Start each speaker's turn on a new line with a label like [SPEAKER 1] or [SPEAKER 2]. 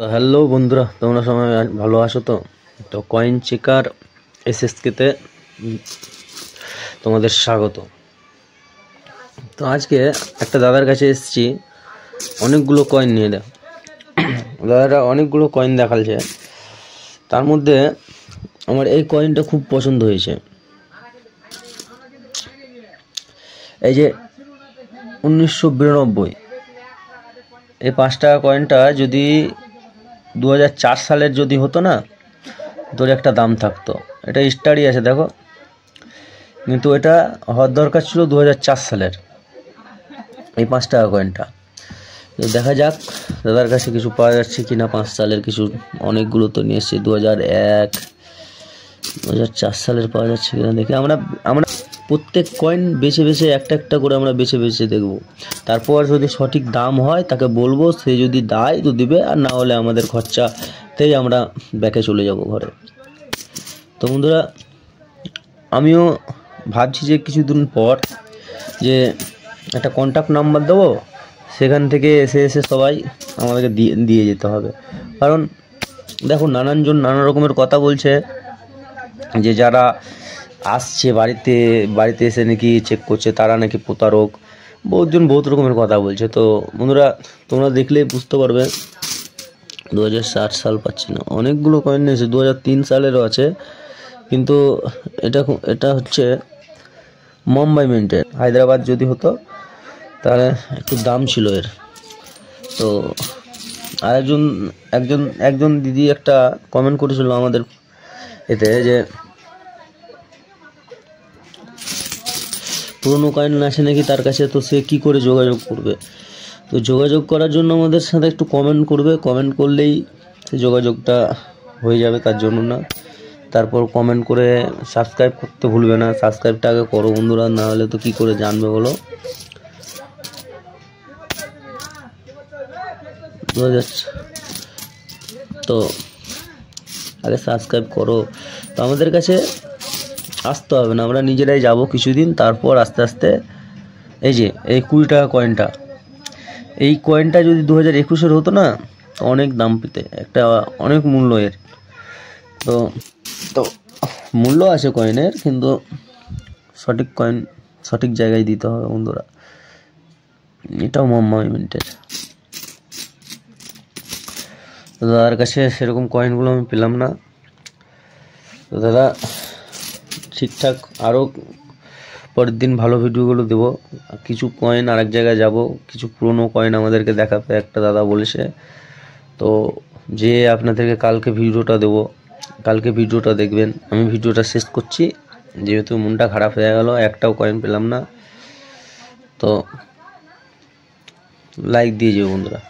[SPEAKER 1] তো হ্যালো বন্ধুরা, তোমরা সবাই ভালো আছো? তো কয়েন চেকার এসএসকেতে তোমাদের স্বাগত। তো আজকে একটা দাদার কাছে এসেছি, অনেকগুলো কয়েন নিয়ে দাদারা অনেকগুলো কয়েন দেখালছে। তার মধ্যে আমার এই কয়েনটা খুব পছন্দ হয়েছে। এই যে 1992 এই 5 টাকা কয়েনটা যদি 2004 সালের যদি হতো না, তোর একটা দাম থাকতো। এটা স্টাডি আছে দেখো, কিন্তু এটা হওয়ার দরকার ছিল 2004 সালের এই 5 টাকা কয়েনটা। তো দেখা যাক দাদার কাছে কিছু পাওয়া যাচ্ছে কিনা 5 সালের কিছু। অনেকগুলো তো নিয়ে এসেছি, 2001 2004 সালের পাওয়া যাচ্ছে কিনা দেখি। আমরা প্রত্যেক কয়েন বেছে বেছে একটা একটা করে আমরা বেছে বেছে দেখব। তারপর যদি সঠিক দাম হয় তাকে বলবো, সে যদি দেয় তো দিবে, আর না হলে আমাদের খরচাতেই আমরা ব্যাকে চলে যাব ঘরে। তো বন্ধুরা, আমিও ভাবছি যে কিছুদিন পর যে একটা কন্ট্যাক্ট নাম্বার দেবো, সেখান থেকে এসে সবাই আমাদেরকে দিয়ে যেতে হবে। কারণ দেখো, নানানজন নানা রকমের কথা বলছে, যে যারা আসছে বাড়িতে এসে নাকি চেক করছে তারা নাকি প্রতারক। বহুতজন বহুত রকমের কথা বলছে। তো বন্ধুরা, তোমরা দেখলেই বুঝতে পারবে। 2007 সাল পাচ্ছি না, অনেকগুলো কয়েন নিয়েছে, 2003 সালেরও আছে, কিন্তু এটা হচ্ছে মুম্বাই মিন্টের। হায়দ্রাবাদ যদি হতো তাহলে একটু দাম ছিল এর। তো আর একজন দিদি একটা কমেন্ট করেছিল আমাদের এতে, যে পুরনো কয়েন আছে নাকি তার কাছে, তো সে কি করে যোগাযোগ করবে? তো যোগাযোগ করার জন্য আমাদের সাথে একটু কমেন্ট করবে, কমেন্ট করলেই সে যোগাযোগটা হয়ে যাবে। তার জন্য না, তারপর কমেন্ট করে সাবস্ক্রাইব করতে ভুলবে না। সাবস্ক্রাইবটা আগে করো বন্ধুরা, না হলে তো কি করে জানবে বলো। তো আগে সাবস্ক্রাইব করো। তো আমাদের কাছে আসতে হবে না, আমরা নিজেরাই যাব কিছুদিন, তারপর আস্তে আস্তে এই যে এই 20 টাকা কয়েনটা, এই কয়েনটা যদি 2021-এর হতো না, তো অনেক দাম পেতে, একটা অনেক মূল্য এর। তো মূল্য আছে কয়েনের, কিন্তু সঠিক কয়েন সঠিক জায়গায় দিতে হবে বন্ধুরা। এটাও মুম্বাই মিন্টের। দাদার কাছে সেরকম কয়েনগুলো আমি পেলাম না। তো দাদা ঠিকঠাক আরও পরের দিন ভালো ভিডিওগুলো দেবো। কিছু কয়েন আরেক জায়গায় যাব, কিছু পুরনো কয়েন আমাদেরকে দেখাবে একটা দাদা বলেছে। তো যে আপনাদেরকে কালকে ভিডিওটা দেবো, কালকে ভিডিওটা দেখবেন। আমি ভিডিওটা শেষ করছি, যেহেতু মনটা খারাপ হয়ে গেল, একটাও কয়েন পেলাম না। তো লাইক দিয়ে যাও বন্ধুরা।